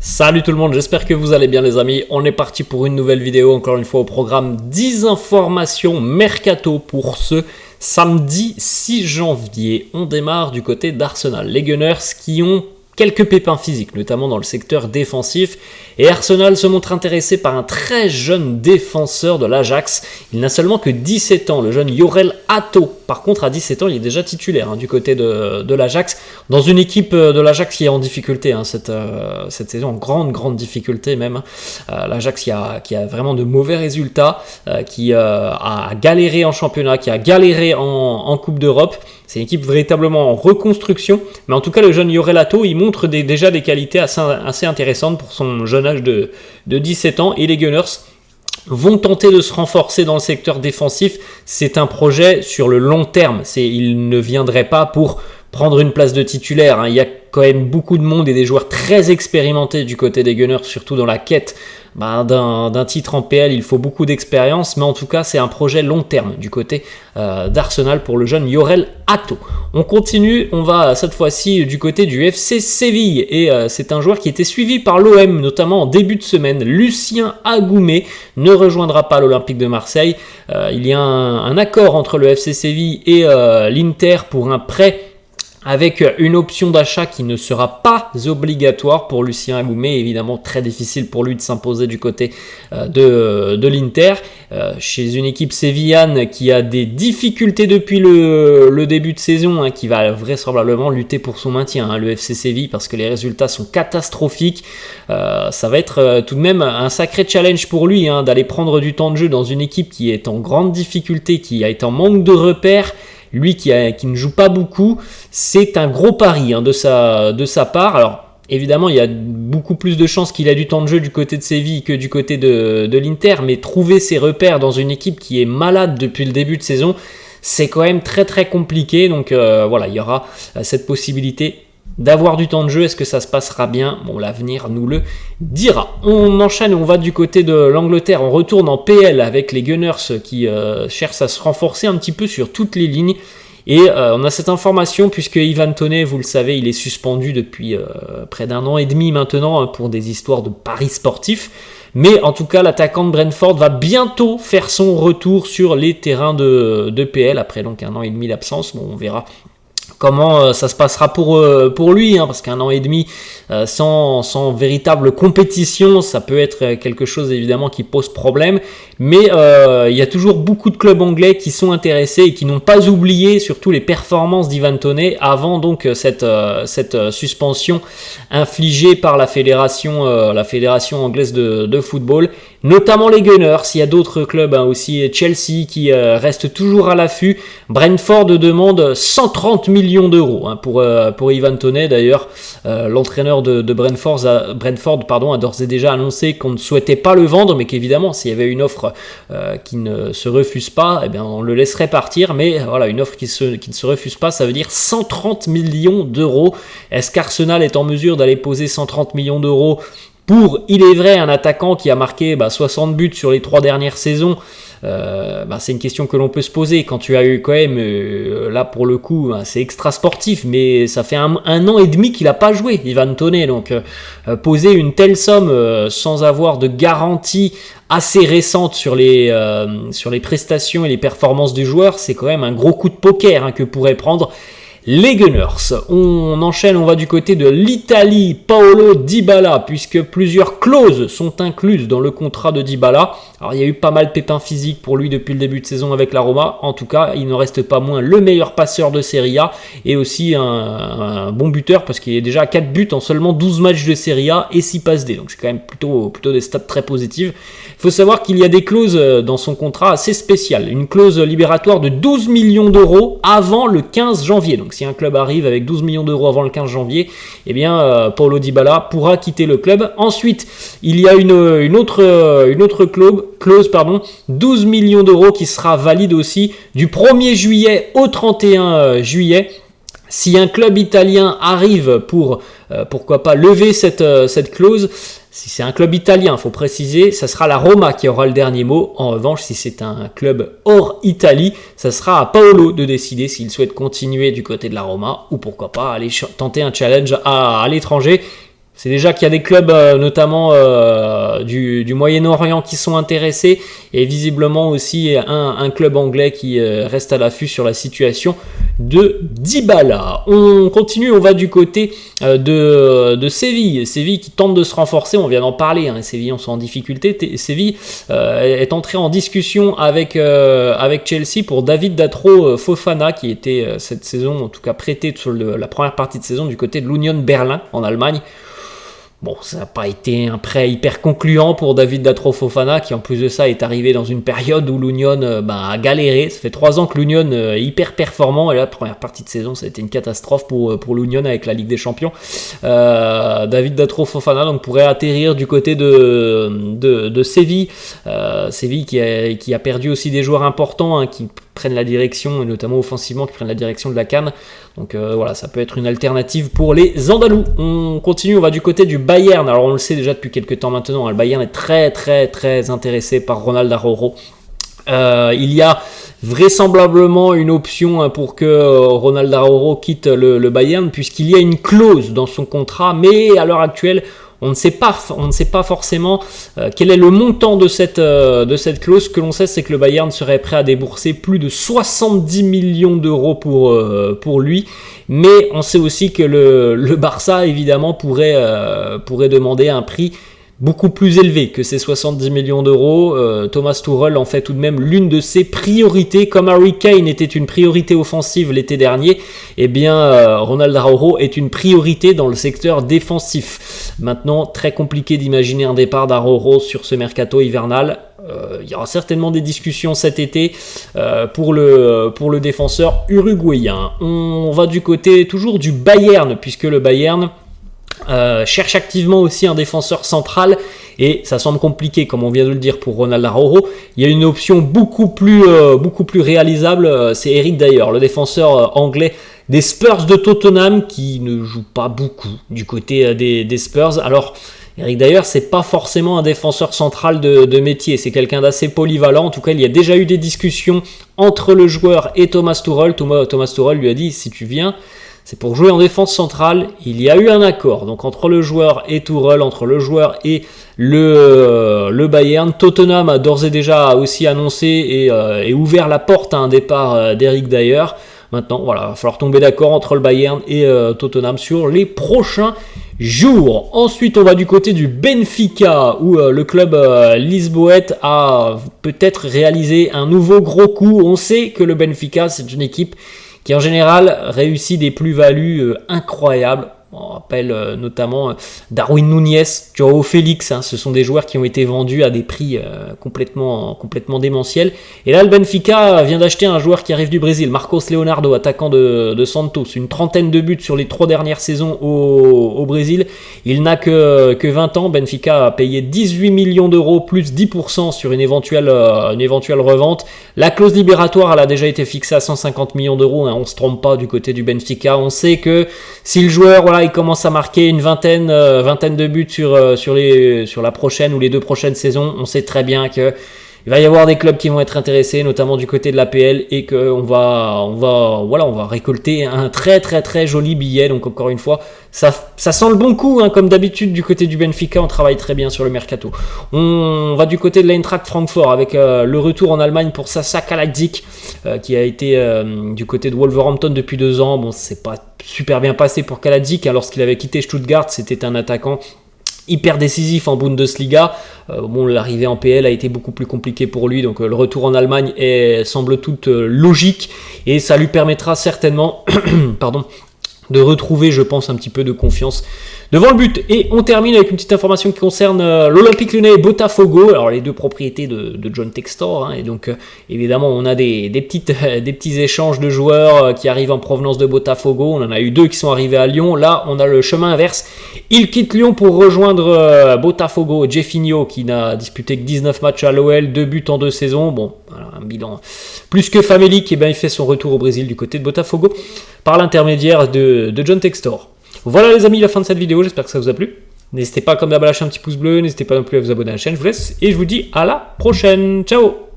Salut tout le monde, j'espère que vous allez bien les amis. On est parti pour une nouvelle vidéo, encore une fois au programme 10 informations mercato pour ce samedi 6 janvier. On démarre du côté d'Arsenal. Les Gunners qui ont quelques pépins physiques, notamment dans le secteur défensif. Et Arsenal se montre intéressé par un très jeune défenseur de l'Ajax. Il n'a seulement que 17 ans, le jeune Jorel Hato. Par contre, à 17 ans, il est déjà titulaire du côté de l'Ajax. Dans une équipe de l'Ajax qui est en difficulté cette saison, en grande difficulté même. L'Ajax qui a vraiment de mauvais résultats, qui a galéré en championnat, qui a galéré en Coupe d'Europe. C'est une équipe véritablement en reconstruction. Mais en tout cas, le jeune Jorel Hato, il montre déjà des qualités assez intéressantes pour son jeune âge de 17 ans. Et les Gunners vont tenter de se renforcer dans le secteur défensif. C'est un projet sur le long terme. Il ne viendrait pas pour prendre une place de titulaire. Il y a quand même beaucoup de monde et des joueurs très expérimentés du côté des Gunners, surtout dans la quête d'un titre en PL. Il faut beaucoup d'expérience, mais en tout cas c'est un projet long terme du côté d'Arsenal pour le jeune Jorel Hato. On continue, on va cette fois-ci du côté du FC Séville et c'est un joueur qui était suivi par l'OM notamment en début de semaine. Lucien Agoumé ne rejoindra pas l'Olympique de Marseille. Il y a un accord entre le FC Séville et l'Inter pour un prêt avec une option d'achat qui ne sera pas obligatoire pour Lucien Agoumé. Évidemment, très difficile pour lui de s'imposer du côté de l'Inter. Chez une équipe sévillane qui a des difficultés depuis le début de saison, qui va vraisemblablement lutter pour son maintien, le FC Séville, parce que les résultats sont catastrophiques. Ça va être tout de même un sacré challenge pour lui d'aller prendre du temps de jeu dans une équipe qui est en grande difficulté, qui est en manque de repères. Lui qui ne joue pas beaucoup, c'est un gros pari de sa part. Alors évidemment, il y a beaucoup plus de chances qu'il ait du temps de jeu du côté de Séville que du côté de l'Inter, mais trouver ses repères dans une équipe qui est malade depuis le début de saison, c'est quand même très très compliqué. Donc voilà, il y aura cette possibilité d'avoir du temps de jeu. Est-ce que ça se passera bien ? Bon, l'avenir nous le dira. On enchaîne, on va du côté de l'Angleterre, on retourne en PL avec les Gunners qui cherchent à se renforcer un petit peu sur toutes les lignes. Et on a cette information puisque Ivan Toney, vous le savez, il est suspendu depuis près d'un an et demi maintenant pour des histoires de paris sportifs. Mais en tout cas, l'attaquant de Brentford va bientôt faire son retour sur les terrains de PL après donc un an et demi d'absence. Bon, on verra comment ça se passera pour lui, parce qu'un an et demi sans véritable compétition, ça peut être quelque chose évidemment qui pose problème, mais il y a toujours beaucoup de clubs anglais qui sont intéressés et qui n'ont pas oublié surtout les performances d'Ivan Toney avant donc cette suspension infligée par la fédération anglaise de football. Notamment les Gunners, il y a d'autres clubs aussi, Chelsea qui reste toujours à l'affût. Brentford demande 130 millions d'euros pour Ivan Toney. D'ailleurs, l'entraîneur de Brentford a d'ores et déjà annoncé qu'on ne souhaitait pas le vendre, mais qu'évidemment, s'il y avait une offre qui ne se refuse pas, eh bien, on le laisserait partir. Mais voilà, une offre qui ne se refuse pas, ça veut dire 130 millions d'euros. Est-ce qu'Arsenal est en mesure d'aller poser 130 millions d'euros pour, il est vrai, un attaquant qui a marqué 60 buts sur les 3 dernières saisons? C'est une question que l'on peut se poser quand tu as eu quand même, là pour le coup, c'est extra sportif, mais ça fait un an et demi qu'il n'a pas joué, Ivan Toney. Donc poser une telle somme sans avoir de garantie assez récente sur les prestations et les performances du joueur, c'est quand même un gros coup de poker que pourraient prendre les Gunners. On enchaîne, on va du côté de l'Italie. Paulo Dybala, puisque plusieurs clauses sont incluses dans le contrat de Dybala. Alors il y a eu pas mal de pépins physiques pour lui depuis le début de saison avec la Roma. En tout cas, il ne reste pas moins le meilleur passeur de Serie A et aussi un bon buteur parce qu'il est déjà à 4 buts en seulement 12 matchs de Serie A et 6 passes D. Donc c'est quand même plutôt des stats très positives. Il faut savoir qu'il y a des clauses dans son contrat assez spéciales. Une clause libératoire de 12 millions d'euros avant le 15 janvier. Donc si un club arrive avec 12 millions d'euros avant le 15 janvier, eh bien Paulo Dybala pourra quitter le club. Ensuite, il y a une autre clause, 12 millions d'euros qui sera valide aussi du 1er juillet au 31 juillet. Si un club italien arrive pour, pourquoi pas, lever cette clause, si c'est un club italien, il faut préciser, ça sera la Roma qui aura le dernier mot. En revanche, si c'est un club hors Italie, ça sera à Paolo de décider s'il souhaite continuer du côté de la Roma ou pourquoi pas aller tenter un challenge à l'étranger. C'est déjà qu'il y a des clubs, notamment du Moyen-Orient, qui sont intéressés, et visiblement aussi un club anglais qui reste à l'affût sur la situation de Dybala. On continue, on va du côté de Séville. Séville qui tente de se renforcer, on vient d'en parler, hein, les Sévillans sont en difficulté. Séville est entré en discussion avec Chelsea pour David Datro Fofana, qui était cette saison, en tout cas prêté sur la première partie de saison du côté de l'Union Berlin en Allemagne. Bon, ça n'a pas été un prêt hyper concluant pour David Datro Fofana, qui en plus de ça est arrivé dans une période où l'Union a galéré. Ça fait 3 ans que l'Union est hyper performant, et là, la première partie de saison, ça a été une catastrophe pour l'Union avec la Ligue des Champions. David Datro Fofana donc, pourrait atterrir du côté de Séville. Séville qui a perdu aussi des joueurs importants, hein, qui prennent la direction, et notamment offensivement, qui prennent la direction de la CAN. Donc voilà, ça peut être une alternative pour les Andalous. On continue, on va du côté du Bayern. Alors on le sait déjà depuis quelques temps maintenant, hein, le Bayern est très très très intéressé par Ronald Araujo. Il y a vraisemblablement une option pour que Ronald Araujo quitte le Bayern, puisqu'il y a une clause dans son contrat, mais à l'heure actuelle, on ne sait pas forcément quel est le montant de cette clause. Ce que l'on sait, c'est que le Bayern serait prêt à débourser plus de 70 millions d'euros pour lui. Mais on sait aussi que le Barça, évidemment, pourrait demander un prix beaucoup plus élevé que ces 70 millions d'euros. Thomas Tuchel en fait tout de même l'une de ses priorités. Comme Harry Kane était une priorité offensive l'été dernier, eh bien Ronald Araujo est une priorité dans le secteur défensif. Maintenant, très compliqué d'imaginer un départ d'Araujo sur ce mercato hivernal. Il y aura certainement des discussions cet été pour le défenseur uruguayen. On va du côté toujours du Bayern, puisque le Bayern cherche activement aussi un défenseur central, et ça semble compliqué comme on vient de le dire pour Ronald Araujo. Il y a une option beaucoup plus réalisable, c'est Eric Dyer, le défenseur anglais des Spurs de Tottenham, qui ne joue pas beaucoup du côté des Spurs. Alors Eric Dyer, c'est pas forcément un défenseur central de métier, c'est quelqu'un d'assez polyvalent. En tout cas, il y a déjà eu des discussions entre le joueur et Thomas Tuchel. Thomas Tuchel lui a dit: si tu viens, c'est pour jouer en défense centrale. Il y a eu un accord donc entre le joueur et Tuchel, entre le joueur et le Bayern. Tottenham a d'ores et déjà aussi annoncé et ouvert la porte à un départ d'Eric Dyer. Maintenant, voilà, il va falloir tomber d'accord entre le Bayern et Tottenham sur les prochains jours. Ensuite, on va du côté du Benfica, où le club lisboète a peut-être réalisé un nouveau gros coup. On sait que le Benfica, c'est une équipe qui en général réussit des plus-values incroyables. On rappelle notamment Darwin Núñez, João Félix, hein, ce sont des joueurs qui ont été vendus à des prix complètement démentiels. Et là, le Benfica vient d'acheter un joueur qui arrive du Brésil, Marcos Leonardo, attaquant de Santos. Une trentaine de buts sur les 3 dernières saisons au Brésil. Il n'a que 20 ans. Benfica a payé 18 millions d'euros plus 10% sur une éventuelle revente. La clause libératoire, elle a déjà été fixée à 150 millions d'euros. Hein, on ne se trompe pas du côté du Benfica. On sait que si le joueur, il commence à marquer une vingtaine de buts sur la prochaine ou les 2 prochaines saisons, on sait très bien que il va y avoir des clubs qui vont être intéressés, notamment du côté de l'APL, et qu'on va récolter un très très très joli billet. Donc encore une fois, ça sent le bon coup, hein, comme d'habitude du côté du Benfica, on travaille très bien sur le mercato. On va du côté de l'Eintracht Francfort avec le retour en Allemagne pour Sasa Kalajic, qui a été du côté de Wolverhampton depuis 2 ans. Bon, c'est pas super bien passé pour Kalajic, hein, lorsqu'il avait quitté Stuttgart, c'était un attaquant hyper décisif en Bundesliga. L'arrivée en PL a été beaucoup plus compliquée pour lui, donc le retour en Allemagne semble toute logique, et ça lui permettra certainement de retrouver, je pense, un petit peu de confiance devant le but. Et on termine avec une petite information qui concerne l'Olympique Lyonnais et Botafogo. Alors les 2 propriétés de John Textor, hein, et donc évidemment on a des petits échanges de joueurs qui arrivent en provenance de Botafogo. On en a eu 2 qui sont arrivés à Lyon. Là on a le chemin inverse. Il quitte Lyon pour rejoindre Botafogo. Jeffinho, qui n'a disputé que 19 matchs à l'OL, 2 buts en 2 saisons. Bon, voilà, un bilan plus que famélique. Et bien il fait son retour au Brésil du côté de Botafogo par l'intermédiaire de John Textor. Voilà les amis, la fin de cette vidéo, j'espère que ça vous a plu. N'hésitez pas comme d'hab à lâcher un petit pouce bleu, n'hésitez pas non plus à vous abonner à la chaîne, je vous laisse et je vous dis à la prochaine, ciao.